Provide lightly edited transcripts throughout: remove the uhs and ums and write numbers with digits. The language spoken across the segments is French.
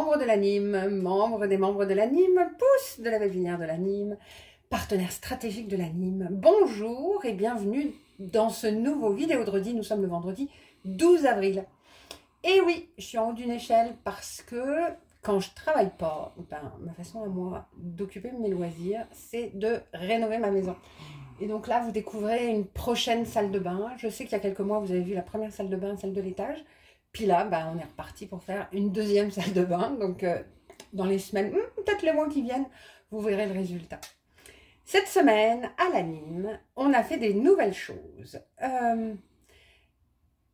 membres de l'anime, membres des membres de l'anime, pouces de la webinaire de l'anime, partenaire stratégique de l'anime, bonjour et bienvenue dans ce nouveau vidéo de redit. Nous sommes le vendredi 12 avril. Et oui, je suis en haut d'une échelle parce que quand je travaille pas, ma façon à moi d'occuper mes loisirs, c'est de rénover ma maison. Et donc là, vous découvrez une prochaine salle de bain. Je sais qu'il y a quelques mois, vous avez vu la première salle de bain, celle de l'étage. Puis là, on est reparti pour faire une deuxième salle de bain. Donc, dans les semaines, peut-être les mois qui viennent, vous verrez le résultat. Cette semaine, à l'anime, on a fait des nouvelles choses.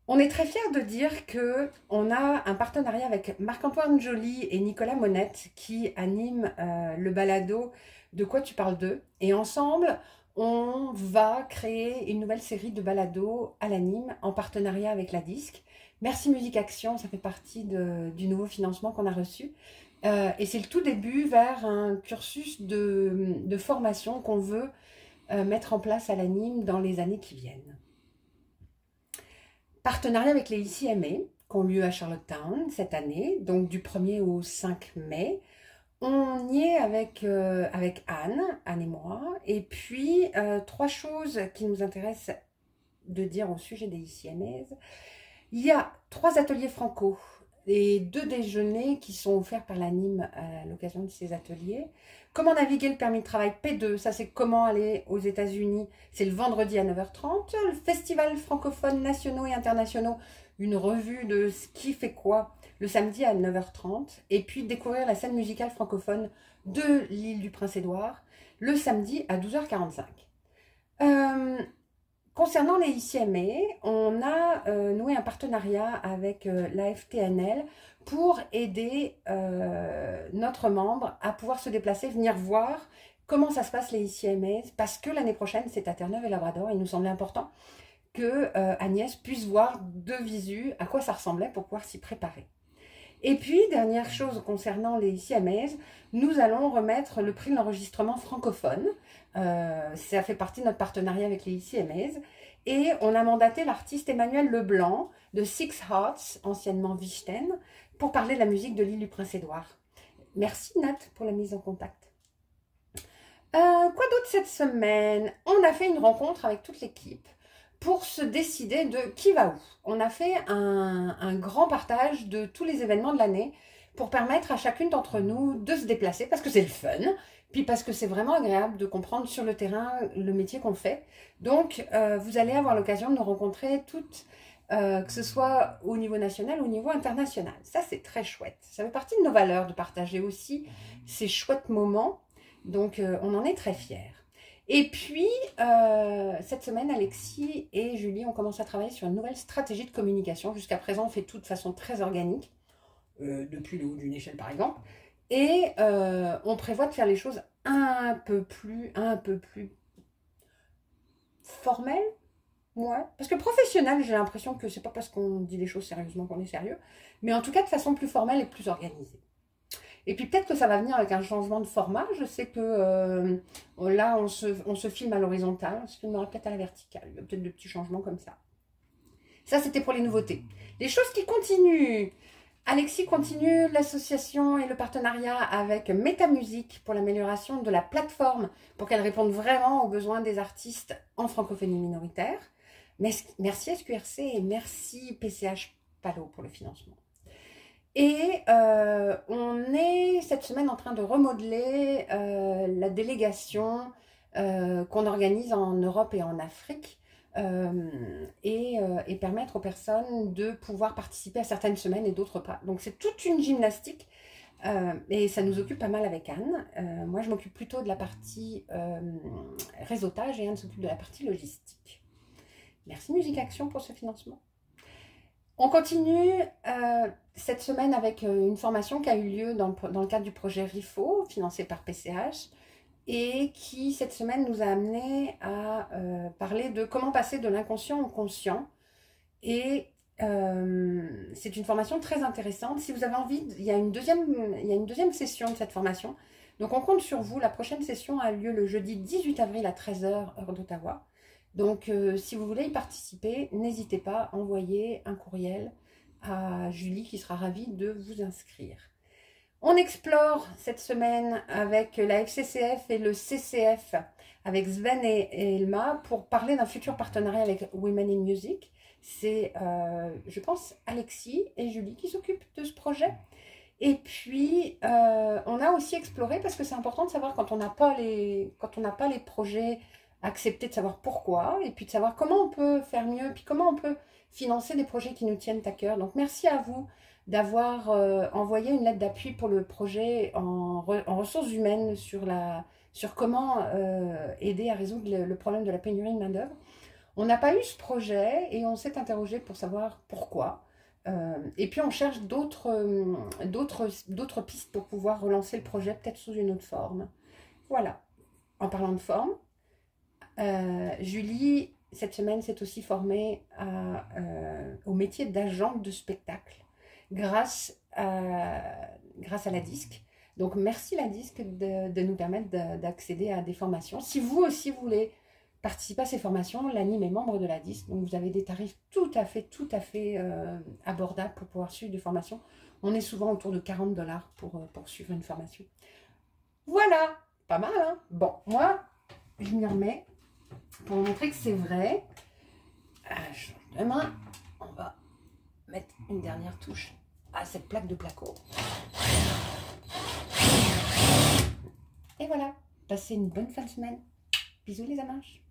On est très fiers de dire qu'on a un partenariat avec Marc-Antoine Joly et Nicolas Monette qui animent le balado De quoi tu parles d'eux. Et ensemble, on va créer une nouvelle série de balados à l'anime en partenariat avec la Disque. Merci Musique Action, ça fait partie du nouveau financement qu'on a reçu. Et c'est le tout début vers un cursus de formation qu'on veut mettre en place à l'anime dans les années qui viennent. Partenariat avec les ICMA qui ont lieu à Charlottetown cette année, donc du 1er au 5 mai. On y est avec Anne et moi. Et puis, 3 choses qui nous intéressent de dire au sujet des ICMA. Il y a 3 ateliers franco et 2 déjeuners qui sont offerts par l'anime à l'occasion de ces ateliers. Comment naviguer le permis de travail P2, ça c'est comment aller aux États-Unis, c'est le vendredi à 9h30. Le festival francophone nationaux et internationaux, une revue de ce qui fait quoi, le samedi à 9h30. Et puis découvrir la scène musicale francophone de l'île du Prince-Édouard, le samedi à 12h45. Concernant les ICMA, on a noué un partenariat avec l'AFTNL pour aider notre membre à pouvoir se déplacer, venir voir comment ça se passe les ICMA, parce que l'année prochaine, c'est à Terre-Neuve et Labrador. Il nous semblait important que Agnès puisse voir de visu à quoi ça ressemblait pour pouvoir s'y préparer. Et puis, dernière chose concernant les ICMA, nous allons remettre le prix de l'enregistrement francophone. Ça fait partie de notre partenariat avec les ICMA. Et on a mandaté l'artiste Emmanuel Leblanc de Six Hearts, anciennement Vichten, pour parler de la musique de l'île du Prince-Édouard. Merci Nat pour la mise en contact. Quoi d'autre cette semaine? On a fait une rencontre avec toute l'équipe pour se décider de qui va où. On a fait un grand partage de tous les événements de l'année pour permettre à chacune d'entre nous de se déplacer parce que c'est le fun, puis parce que c'est vraiment agréable de comprendre sur le terrain le métier qu'on fait. Donc, vous allez avoir l'occasion de nous rencontrer toutes, que ce soit au niveau national ou au niveau international. Ça, c'est très chouette. Ça fait partie de nos valeurs de partager aussi ces chouettes moments. Donc, on en est très fiers. Et puis, cette semaine, Alexis et Julie ont commencé à travailler sur une nouvelle stratégie de communication. Jusqu'à présent, on fait tout de façon très organique, depuis le haut d'une échelle par exemple. Et on prévoit de faire les choses un peu plus formelles. Ouais. Parce que professionnel, j'ai l'impression que c'est pas parce qu'on dit les choses sérieusement qu'on est sérieux. Mais en tout cas, de façon plus formelle et plus organisée. Et puis peut-être que ça va venir avec un changement de format. Je sais que là, on se filme à l'horizontale, on se filmera peut-être à la verticale. Il y a peut-être de petits changements comme ça. Ça, c'était pour les nouveautés. Les choses qui continuent. Alexis continue l'association et le partenariat avec Métamusique pour l'amélioration de la plateforme pour qu'elle réponde vraiment aux besoins des artistes en francophonie minoritaire. Merci SQRC et merci PCH Palo pour le financement. Et on est cette semaine en train de remodeler la délégation qu'on organise en Europe et en Afrique et permettre aux personnes de pouvoir participer à certaines semaines et d'autres pas. Donc c'est toute une gymnastique et ça nous occupe pas mal avec Anne. Moi je m'occupe plutôt de la partie réseautage et Anne s'occupe de la partie logistique. Merci Musique Action pour ce financement. On continue cette semaine avec une formation qui a eu lieu dans le cadre du projet RIFO, financé par PCH, et qui, cette semaine, nous a amené à parler de comment passer de l'inconscient au conscient. Et c'est une formation très intéressante. Si vous avez envie, il y a une deuxième session de cette formation. Donc, on compte sur vous. La prochaine session a lieu le jeudi 18 avril à 13h, heure d'Ottawa. Donc, si vous voulez y participer, n'hésitez pas à envoyer un courriel à Julie qui sera ravie de vous inscrire. On explore cette semaine avec la FCCF et le CCF, avec Sven et Elma, pour parler d'un futur partenariat avec Women in Music. C'est, je pense, Alexis et Julie qui s'occupent de ce projet. Et puis, on a aussi exploré, parce que c'est important de savoir quand on n'a pas les projets, accepter de savoir pourquoi, et puis de savoir comment on peut faire mieux, puis comment on peut financer des projets qui nous tiennent à cœur. Donc, merci à vous d'avoir envoyé une lettre d'appui pour le projet en ressources humaines sur comment aider à résoudre le problème de la pénurie de main-d'œuvre. On n'a pas eu ce projet et on s'est interrogé pour savoir pourquoi. Et puis on cherche d'autres pistes pour pouvoir relancer le projet, peut-être sous une autre forme. Voilà. En parlant de forme, Julie, cette semaine, s'est aussi formée au métier d'agente de spectacle grâce à la DISC. Donc merci la DISC de nous permettre d'accéder à des formations. Si vous aussi voulez participer à ces formations, l'ANIM est membre de la DISC, donc vous avez des tarifs tout à fait abordables pour pouvoir suivre des formations. On est souvent autour de 40 $ pour suivre une formation. Voilà, pas mal, hein? Bon, moi, je m'y remets pour vous montrer que c'est vrai. Demain, on va mettre une dernière touche à cette plaque de placo. Et voilà, passez une bonne fin de semaine. Bisous les amanches.